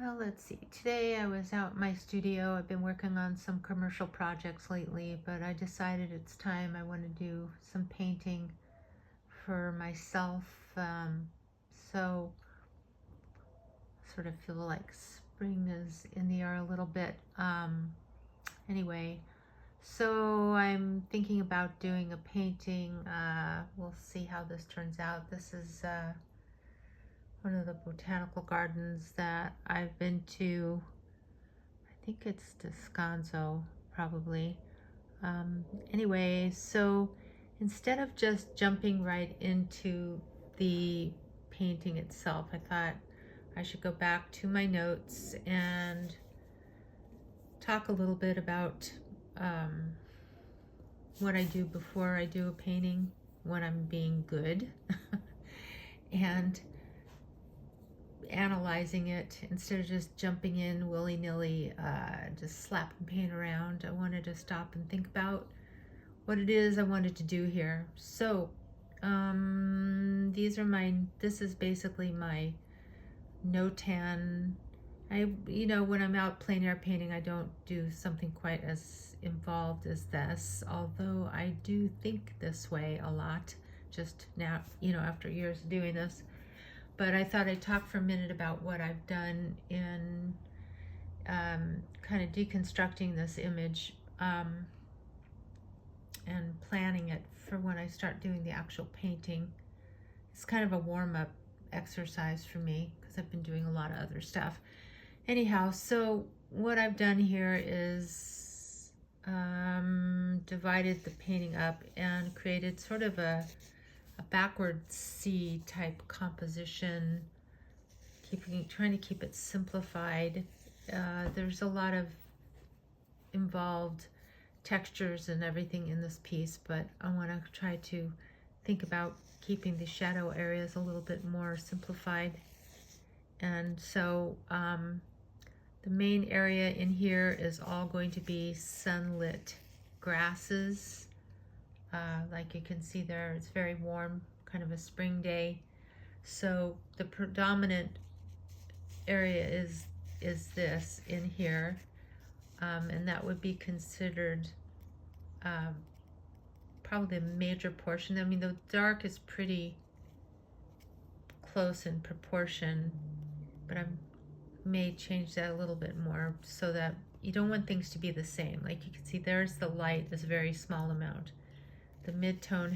Well, let's see. Today I was out in my studio. I've been working on some commercial projects lately, but I decided it's time I want to do some painting for myself. So sort of feel like spring is in the air a little bit. Anyway, so I'm thinking about doing a painting. We'll see how this turns out. This is one of the botanical gardens that I've been to. I think it's Descanso, probably. Anyway, so instead of just jumping right into the painting itself, I thought I should go back to my notes and talk a little bit about what I do before I do a painting when I'm being good and analyzing it instead of just jumping in willy-nilly, just slapping paint around. I wanted to stop and think about what it is I wanted to do here. So this is basically my no-tan. When I'm out plein air painting, I don't do something quite as involved as this, although I do think this way a lot just now, after years of doing this. But I thought I'd talk for a minute about what I've done in kind of deconstructing this image and planning it for when I start doing the actual painting. It's kind of a warm-up exercise for me because I've been doing a lot of other stuff. Anyhow, so what I've done here is divided the painting up and created sort of a backward C type composition, trying to keep it simplified. There's a lot of involved textures and everything in this piece, but I want to try to think about keeping the shadow areas a little bit more simplified. And so the main area in here is all going to be sunlit grasses. Like you can see there, it's very warm, kind of a spring day. So the predominant area is this in here, and that would be considered probably a major portion. I mean, the dark is pretty close in proportion, but I may change that a little bit more so that you don't want things to be the same. Like you can see, there's the light is a very small amount. The mid-tone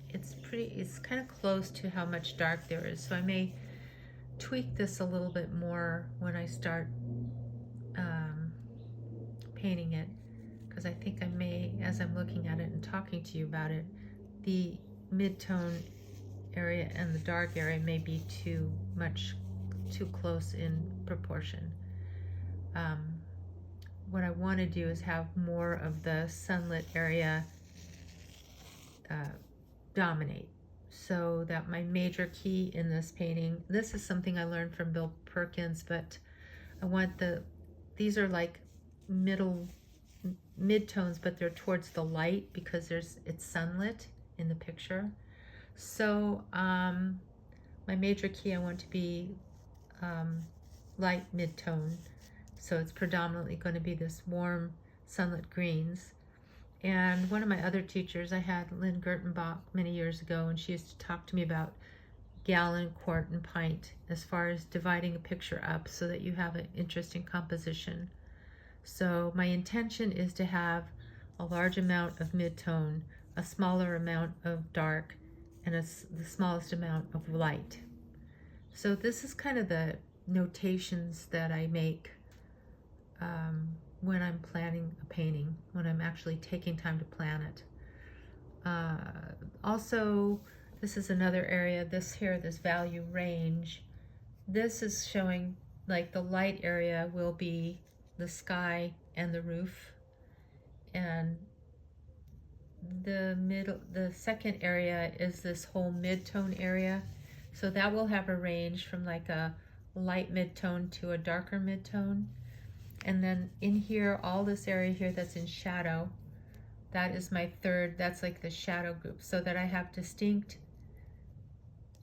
it's kind of close to how much dark there is. So I may tweak this a little bit more when I start painting it, because I think I may, as I'm looking at it and talking to you about it, the mid-tone area and the dark area may be too close in proportion. What I want to do is have more of the sunlit area dominate, so that my major key in this painting, this is something I learned from Bill Perkins, but I want these are like mid-tones, but they're towards the light because it's sunlit in the picture. So my major key I want to be light mid-tone. So it's predominantly going to be this warm sunlit greens. And one of my other teachers, I had Lynn Gertenbach many years ago, and she used to talk to me about gallon, quart, and pint as far as dividing a picture up so that you have an interesting composition. So my intention is to have a large amount of mid-tone, a smaller amount of dark, and the smallest amount of light. So this is kind of the notations that I make when I'm planning a painting, when I'm actually taking time to plan it. Also, this is another area, this value range. This is showing like the light area will be the sky and the roof, and the second area is this whole mid-tone area. So that will have a range from like a light mid-tone to a darker mid-tone. And then in here, all this area here that's in shadow, that is my third, that's like the shadow group, so that I have distinct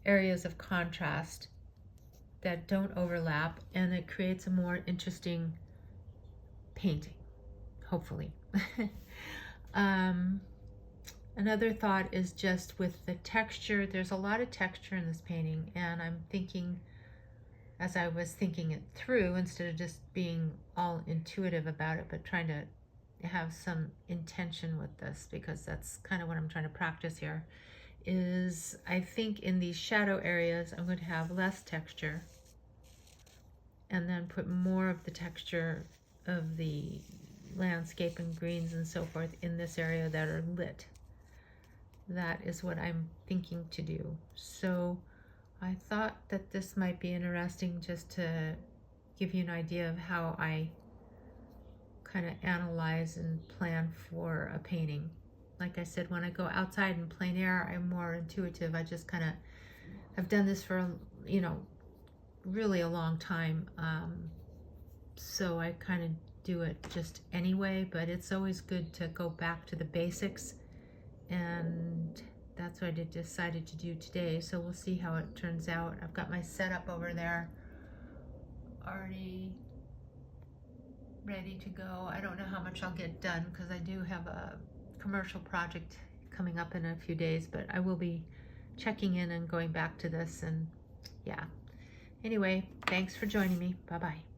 areas of contrast that don't overlap, and it creates a more interesting painting, hopefully. Another thought is just with the texture. There's a lot of texture in this painting, and I'm thinking, as I was thinking it through, instead of just being all intuitive about it, but trying to have some intention with this, because that's kind of what I'm trying to practice here, is I think in these shadow areas I'm going to have less texture and then put more of the texture of the landscape and greens and so forth in this area that are lit. That is what I'm thinking to do. So I thought that this might be interesting, just to give you an idea of how I kind of analyze and plan for a painting. Like I said, when I go outside in plein air, I'm more intuitive. I just kind of have done this for, you know, really a long time. So I kind of do it just anyway, but it's always good to go back to the basics, and that's what I decided to do today. So we'll see how it turns out. I've got my setup over there already ready to go. I don't know how much I'll get done because I do have a commercial project coming up in a few days, but I will be checking in and going back to this, and yeah. Anyway, thanks for joining me. Bye-bye.